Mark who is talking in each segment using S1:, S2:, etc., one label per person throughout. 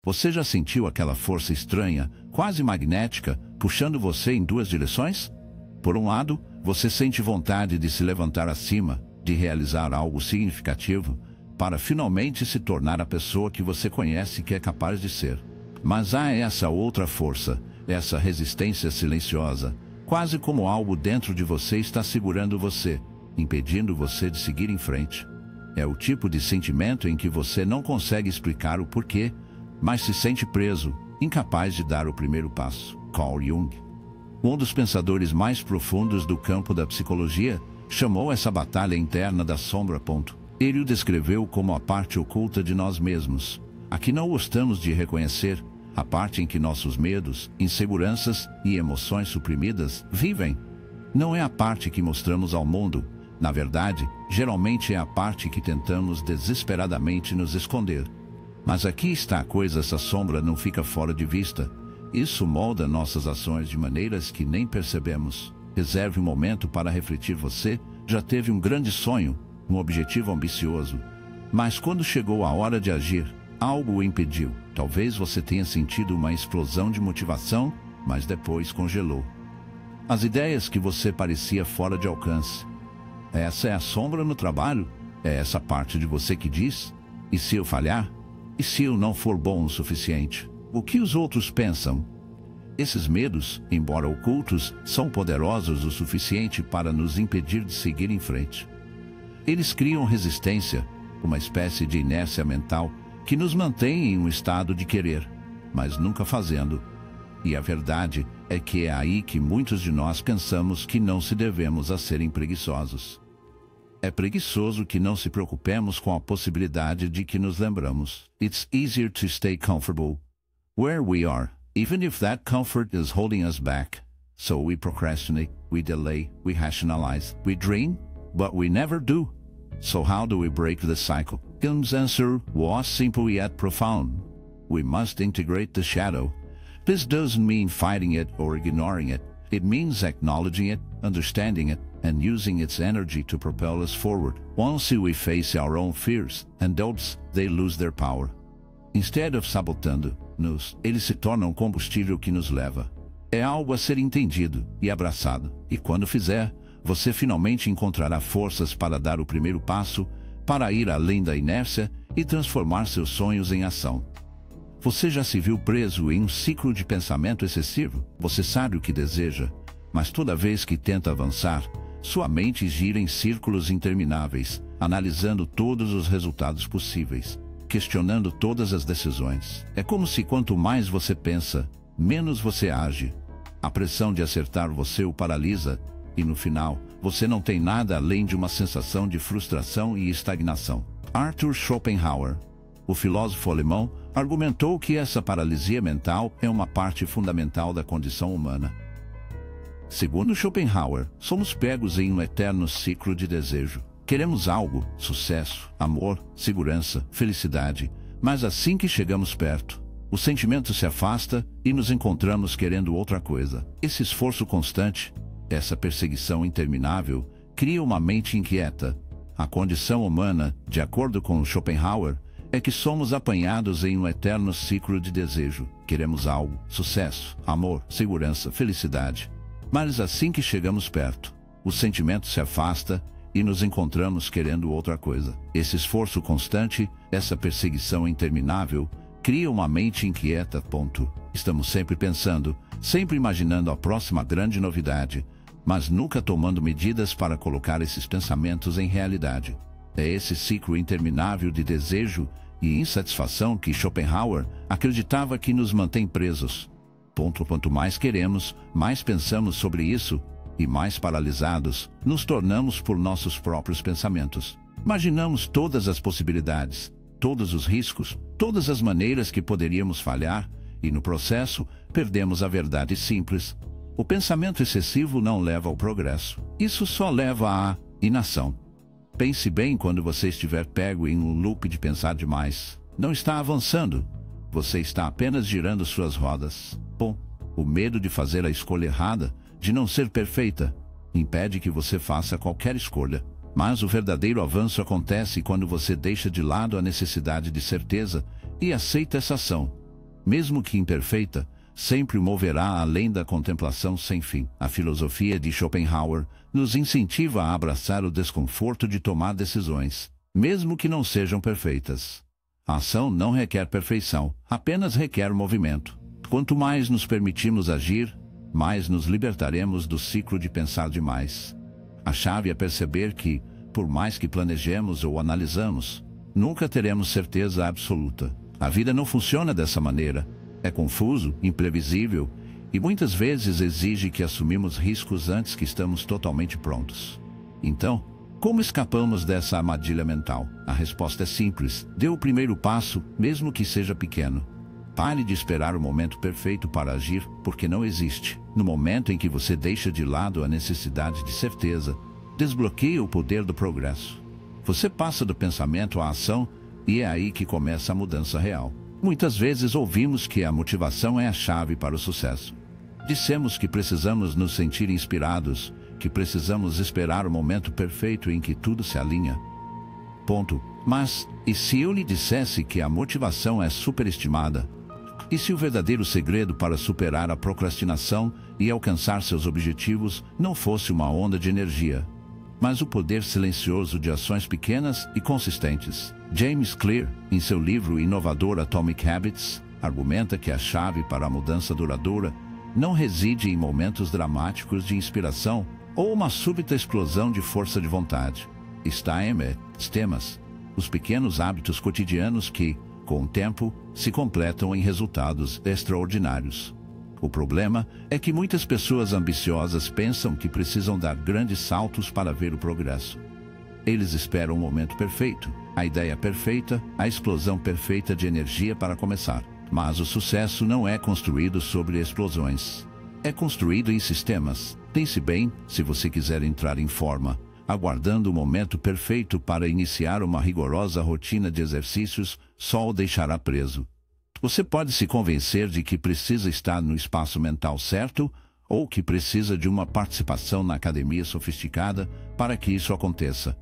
S1: Você já sentiu aquela força estranha, quase magnética, puxando você em duas direções? Por um lado, você sente vontade de se levantar acima, de realizar algo significativo, para finalmente se tornar a pessoa que você conhece que é capaz de ser. Mas há essa outra força, essa resistência silenciosa, quase como algo dentro de você está segurando você, impedindo você de seguir em frente. É o tipo de sentimento em que você não consegue explicar o porquê, mas se sente preso, incapaz de dar o primeiro passo. Carl Jung, um dos pensadores mais profundos do campo da psicologia, chamou essa batalha interna da sombra. Ele o descreveu como a parte oculta de nós mesmos, a que não gostamos de reconhecer, a parte em que nossos medos, inseguranças e emoções suprimidas vivem. Não é a parte que mostramos ao mundo. Na verdade, geralmente é a parte que tentamos desesperadamente nos esconder. Mas aqui está a coisa: essa sombra não fica fora de vista. Isso molda nossas ações de maneiras que nem percebemos. Reserve um momento para refletir. Você já teve um grande sonho, um objetivo ambicioso. Mas quando chegou a hora de agir, algo o impediu. Talvez você tenha sentido uma explosão de motivação, mas depois congelou. As ideias que você parecia fora de alcance. Essa é a sombra no trabalho? É essa parte de você que diz: e se eu falhar? E se eu não for bom o suficiente? O que os outros pensam? Esses medos, embora ocultos, são poderosos o suficiente para nos impedir de seguir em frente. Eles criam resistência, uma espécie de inércia mental que nos mantém em um estado de querer, mas nunca fazendo. E a verdade é que é aí que muitos de nós pensamos que não se devemos a serem preguiçosos. É preguiçoso que não se preocupemos com a possibilidade de que nos lembramos. It's easier to stay comfortable where we are, even if that comfort is holding us back. So we procrastinate, we delay, we rationalize, we dream, but we never do. So how do we break the cycle? Hume's answer was simple yet profound. We must integrate the shadow. This doesn't mean fighting it or ignoring it. It means acknowledging it, understanding it, and using its energy to propel us forward. Once we face our own fears and doubts, they lose their power. Instead of sabotando-nos, eles se tornam combustível que nos leva. É algo a ser entendido e abraçado. E quando fizer, você finalmente encontrará forças para dar o primeiro passo, para ir além da inércia e transformar seus sonhos em ação. Você já se viu preso em um ciclo de pensamento excessivo? Você sabe o que deseja, mas toda vez que tenta avançar, sua mente gira em círculos intermináveis, analisando todos os resultados possíveis, questionando todas as decisões. É como se quanto mais você pensa, menos você age. A pressão de acertar você o paralisa, e no final, você não tem nada além de uma sensação de frustração e estagnação. Arthur Schopenhauer, o filósofo alemão, argumentou que essa paralisia mental é uma parte fundamental da condição humana. Segundo Schopenhauer, somos pegos em um eterno ciclo de desejo. Queremos algo, sucesso, amor, segurança, felicidade, mas assim que chegamos perto, o sentimento se afasta e nos encontramos querendo outra coisa. Esse esforço constante, essa perseguição interminável, cria uma mente inquieta. A condição humana, de acordo com Schopenhauer, é que somos apanhados em um eterno ciclo de desejo. Queremos algo, sucesso, amor, segurança, felicidade. Mas assim que chegamos perto, o sentimento se afasta e nos encontramos querendo outra coisa. Esse esforço constante, essa perseguição interminável, cria uma mente inquieta. Estamos sempre pensando, sempre imaginando a próxima grande novidade, mas nunca tomando medidas para colocar esses pensamentos em realidade. É esse ciclo interminável de desejo e insatisfação que Schopenhauer acreditava que nos mantém presos. Quanto mais queremos, mais pensamos sobre isso, e mais paralisados nos tornamos por nossos próprios pensamentos. Imaginamos todas as possibilidades, todos os riscos, todas as maneiras que poderíamos falhar, e no processo, perdemos a verdade simples. O pensamento excessivo não leva ao progresso. Isso só leva à inação. Pense bem quando você estiver pego em um loop de pensar demais. Não está avançando. Você está apenas girando suas rodas. O medo de fazer a escolha errada, de não ser perfeita, impede que você faça qualquer escolha. Mas o verdadeiro avanço acontece quando você deixa de lado a necessidade de certeza e aceita essa ação. mesmo que imperfeita, sempre moverá além da contemplação sem fim. A filosofia de Schopenhauer nos incentiva a abraçar o desconforto de tomar decisões, mesmo que não sejam perfeitas. A ação não requer perfeição, apenas requer movimento. Quanto mais nos permitimos agir, mais nos libertaremos do ciclo de pensar demais. A chave é perceber que, por mais que planejemos ou analisamos, nunca teremos certeza absoluta. A vida não funciona dessa maneira. É confuso, imprevisível e muitas vezes exige que assumimos riscos antes que estamos totalmente prontos. Então, como escapamos dessa armadilha mental? A resposta é simples. Dê o primeiro passo, mesmo que seja pequeno. Pare de esperar o momento perfeito para agir, porque não existe. No momento em que você deixa de lado a necessidade de certeza, desbloqueia o poder do progresso. Você passa do pensamento à ação e é aí que começa a mudança real. Muitas vezes ouvimos que a motivação é a chave para o sucesso. Dissemos que precisamos nos sentir inspirados, que precisamos esperar o momento perfeito em que tudo se alinha. Ponto. Mas, e se eu lhe dissesse que a motivação é superestimada? E se o verdadeiro segredo para superar a procrastinação e alcançar seus objetivos não fosse uma onda de energia, mas o poder silencioso de ações pequenas e consistentes? James Clear, em seu livro inovador Atomic Habits, argumenta que a chave para a mudança duradoura não reside em momentos dramáticos de inspiração ou uma súbita explosão de força de vontade. Está em sistemas, os pequenos hábitos cotidianos que, com o tempo, se completam em resultados extraordinários. O problema é que muitas pessoas ambiciosas pensam que precisam dar grandes saltos para ver o progresso. Eles esperam o momento perfeito, a ideia perfeita, a explosão perfeita de energia para começar. Mas o sucesso não é construído sobre explosões. É construído em sistemas. Pense bem, se você quiser entrar em forma, aguardando o momento perfeito para iniciar uma rigorosa rotina de exercícios, só o deixará preso. Você pode se convencer de que precisa estar no espaço mental certo ou que precisa de uma participação na academia sofisticada para que isso aconteça.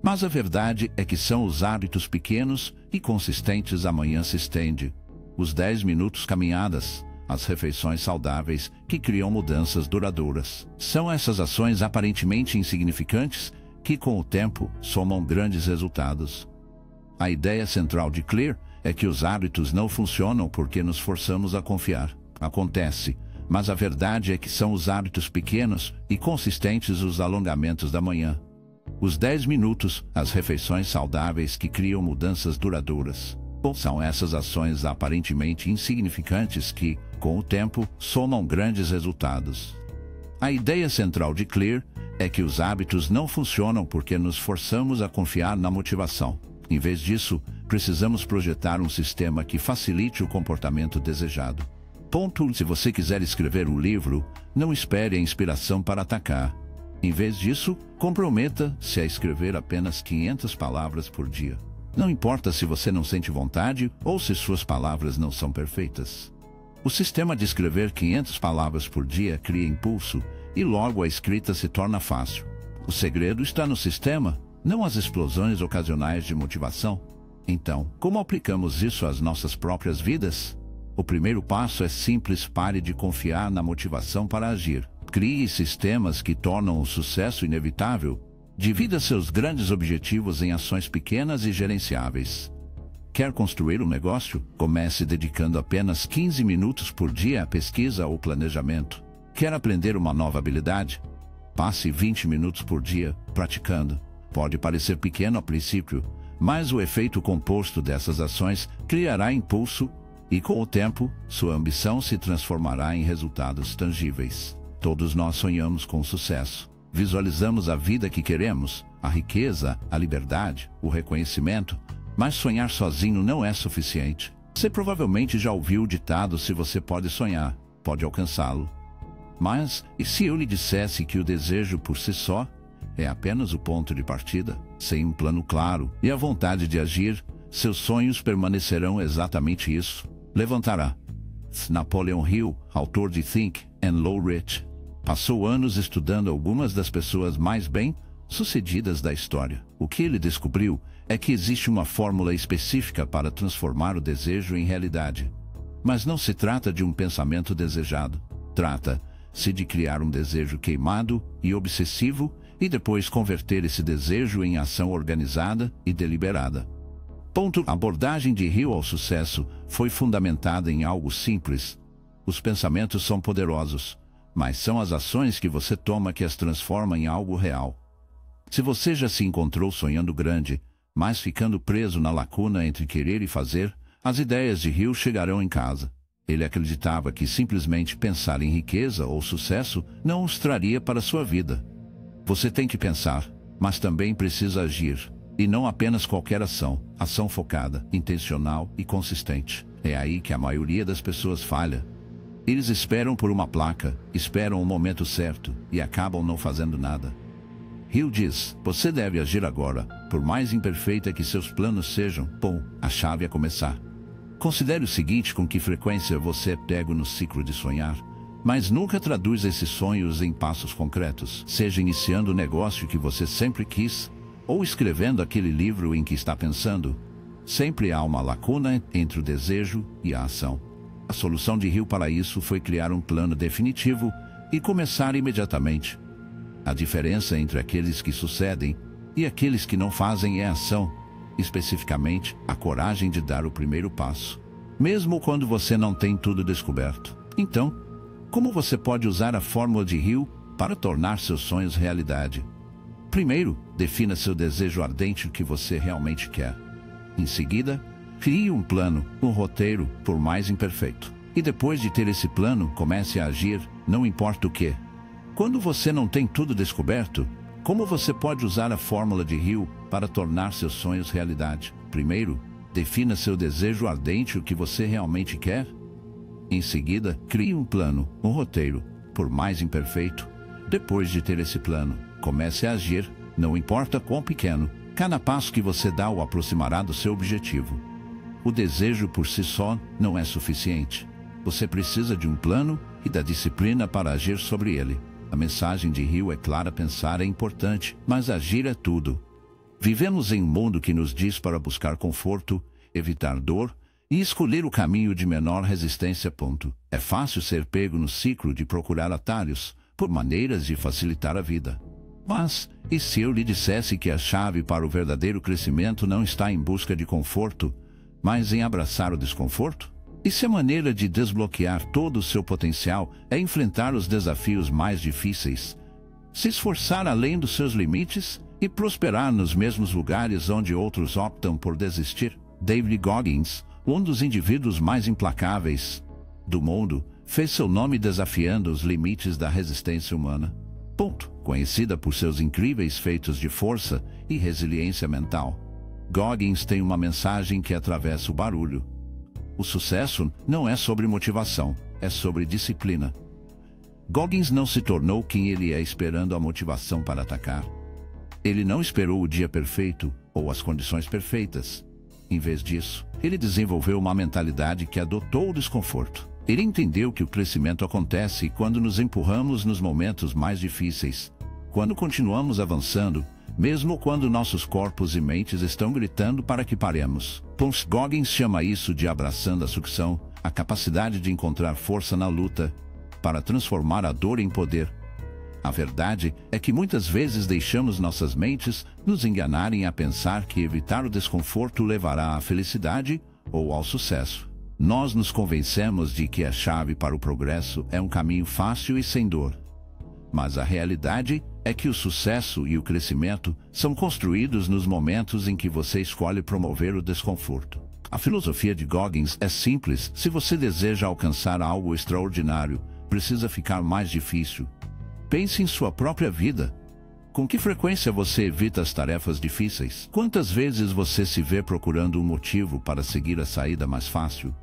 S1: Mas a verdade é que são os hábitos pequenos e consistentes. Amanhã se estende. Os 10 minutos caminhadas, as refeições saudáveis que criam mudanças duradouras. São essas ações aparentemente insignificantes que, com o tempo, somam grandes resultados. A ideia central de Clear é que os hábitos não funcionam porque nos forçamos a confiar. Acontece, mas a verdade é que são os hábitos pequenos e consistentes os alongamentos da manhã. Os 10 minutos, as refeições saudáveis que criam mudanças duradouras. São essas ações aparentemente insignificantes que, com o tempo, somam grandes resultados. A ideia central de Clear é que os hábitos não funcionam porque nos forçamos a confiar na motivação. Em vez disso, precisamos projetar um sistema que facilite o comportamento desejado. Ponto. Se você quiser escrever um livro, não espere a inspiração para atacar. Em vez disso, comprometa-se a escrever apenas 500 palavras por dia. Não importa se você não sente vontade ou se suas palavras não são perfeitas. O sistema de escrever 500 palavras por dia cria impulso e logo a escrita se torna fácil. O segredo está no sistema, não as explosões ocasionais de motivação. Então, como aplicamos isso às nossas próprias vidas? O primeiro passo é simples: pare de confiar na motivação para agir. Crie sistemas que tornam o sucesso inevitável. Divida seus grandes objetivos em ações pequenas e gerenciáveis. Quer construir um negócio? Comece dedicando apenas 15 minutos por dia à pesquisa ou planejamento. Quer aprender uma nova habilidade? Passe 20 minutos por dia praticando. Pode parecer pequeno a princípio, mas o efeito composto dessas ações criará impulso e, com o tempo, sua ambição se transformará em resultados tangíveis. Todos nós sonhamos com sucesso. Visualizamos a vida que queremos, a riqueza, a liberdade, o reconhecimento, mas sonhar sozinho não é suficiente. Você provavelmente já ouviu o ditado: se você pode sonhar, pode alcançá-lo. Mas, e se eu lhe dissesse que o desejo por si só é apenas o ponto de partida? Sem um plano claro e a vontade de agir, seus sonhos permanecerão exatamente isso. Levantará. Napoleon Hill, autor de Think and Grow Rich, passou anos estudando algumas das pessoas mais bem-sucedidas da história. O que ele descobriu é que existe uma fórmula específica para transformar o desejo em realidade. Mas não se trata de um pensamento desejado. Trata-se de criar um desejo queimado e obsessivo e depois converter esse desejo em ação organizada e deliberada. A abordagem de Hill ao sucesso foi fundamentada em algo simples. Os pensamentos são poderosos, mas são as ações que você toma que as transformam em algo real. Se você já se encontrou sonhando grande, mas ficando preso na lacuna entre querer e fazer, as ideias de Hill chegarão em casa. Ele acreditava que simplesmente pensar em riqueza ou sucesso não os traria para sua vida. Você tem que pensar, mas também precisa agir. E não apenas qualquer ação, ação focada, intencional e consistente. É aí que a maioria das pessoas falha. Eles esperam por uma placa, esperam o momento certo e acabam não fazendo nada. Hill diz, você deve agir agora, por mais imperfeita que seus planos sejam. A chave é começar. Considere o seguinte: com que frequência você é pego no ciclo de sonhar, mas nunca traduz esses sonhos em passos concretos, seja iniciando o negócio que você sempre quis, ou escrevendo aquele livro em que está pensando. Sempre há uma lacuna entre o desejo e a ação. A solução de Hill para isso foi criar um plano definitivo e começar imediatamente. A diferença entre aqueles que sucedem e aqueles que não fazem é a ação, especificamente a coragem de dar o primeiro passo, mesmo quando você não tem tudo descoberto. Então, como você pode usar a fórmula de Hill para tornar seus sonhos realidade? Primeiro, defina seu desejo ardente que você realmente quer. Em seguida, crie um plano, um roteiro, por mais imperfeito. E depois de ter esse plano, comece a agir, não importa o que. Quando você não tem tudo descoberto, como você pode usar a fórmula de Hill para tornar seus sonhos realidade? Primeiro, defina seu desejo ardente, o que você realmente quer. Em seguida, crie um plano, um roteiro, por mais imperfeito. Depois de ter esse plano, comece a agir, não importa quão pequeno. Cada passo que você dá o aproximará do seu objetivo. O desejo por si só não é suficiente. Você precisa de um plano e da disciplina para agir sobre ele. A mensagem de Hill é clara: pensar é importante, mas agir é tudo. Vivemos em um mundo que nos diz para buscar conforto, evitar dor e escolher o caminho de menor resistência. É fácil ser pego no ciclo de procurar atalhos, por maneiras de facilitar a vida. Mas, e se eu lhe dissesse que a chave para o verdadeiro crescimento não está em busca de conforto, mas em abraçar o desconforto? E se a maneira de desbloquear todo o seu potencial é enfrentar os desafios mais difíceis, se esforçar além dos seus limites e prosperar nos mesmos lugares onde outros optam por desistir? David Goggins, um dos indivíduos mais implacáveis do mundo, fez seu nome desafiando os limites da resistência humana. Conhecida por seus incríveis feitos de força e resiliência mental, Goggins tem uma mensagem que atravessa o barulho. O sucesso não é sobre motivação, é sobre disciplina. Goggins não se tornou quem ele é esperando a motivação para atacar. Ele não esperou o dia perfeito ou as condições perfeitas. Em vez disso, ele desenvolveu uma mentalidade que adotou o desconforto. Ele entendeu que o crescimento acontece quando nos empurramos nos momentos mais difíceis, quando continuamos avançando, mesmo quando nossos corpos e mentes estão gritando para que paremos. Goggins chama isso de abraçando a sucção, a capacidade de encontrar força na luta, para transformar a dor em poder. A verdade é que muitas vezes deixamos nossas mentes nos enganarem a pensar que evitar o desconforto levará à felicidade ou ao sucesso. Nós nos convencemos de que a chave para o progresso é um caminho fácil e sem dor. Mas a realidade é que o sucesso e o crescimento são construídos nos momentos em que você escolhe promover o desconforto. A filosofia de Goggins é simples: se você deseja alcançar algo extraordinário, precisa ficar mais difícil. Pense em sua própria vida. Com que frequência você evita as tarefas difíceis? Quantas vezes você se vê procurando um motivo para seguir a saída mais fácil?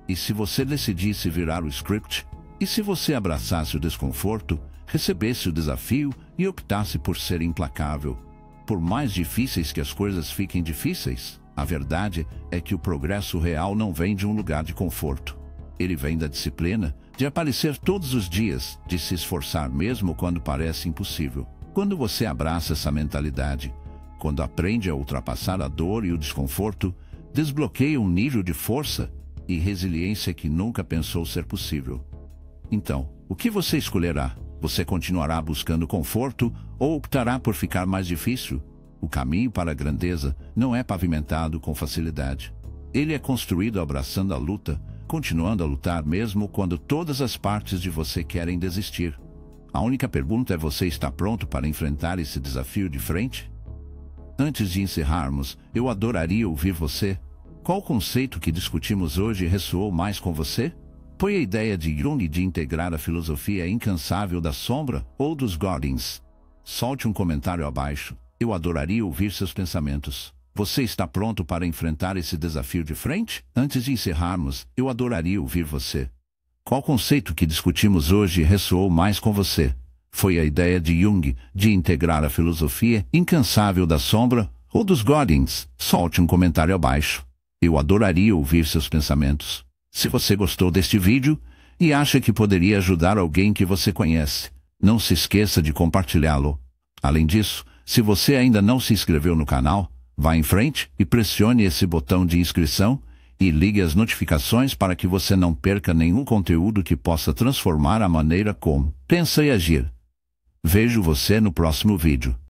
S1: E se você decidisse virar o script? E se você abraçasse o desconforto, recebesse o desafio e optasse por ser implacável? Por mais difíceis que as coisas fiquem difíceis, a verdade é que o progresso real não vem de um lugar de conforto. Ele vem da disciplina, de aparecer todos os dias, de se esforçar mesmo quando parece impossível. Quando você abraça essa mentalidade, quando aprende a ultrapassar a dor e o desconforto, desbloqueia um nível de força e resiliência que nunca pensou ser possível. Então, o que você escolherá? Você continuará buscando conforto ou optará por ficar mais difícil? O caminho para a grandeza não é pavimentado com facilidade. Ele é construído abraçando a luta, continuando a lutar mesmo quando todas as partes de você querem desistir. A única pergunta é: você está pronto para enfrentar esse desafio de frente? Antes de encerrarmos, eu adoraria ouvir você. Qual conceito que discutimos hoje ressoou mais com você? Foi a ideia de Jung de integrar a filosofia incansável da sombra ou dos Godins? Solte um comentário abaixo. Eu adoraria ouvir seus pensamentos. Você está pronto para enfrentar esse desafio de frente? Antes de encerrarmos, eu adoraria ouvir você. Qual conceito que discutimos hoje ressoou mais com você? Foi a ideia de Jung de integrar a filosofia incansável da sombra ou dos Godins? Solte um comentário abaixo. Eu adoraria ouvir seus pensamentos. Se você gostou deste vídeo e acha que poderia ajudar alguém que você conhece, não se esqueça de compartilhá-lo. Além disso, se você ainda não se inscreveu no canal, vá em frente e pressione esse botão de inscrição e ligue as notificações para que você não perca nenhum conteúdo que possa transformar a maneira como pensa e agir. Vejo você no próximo vídeo.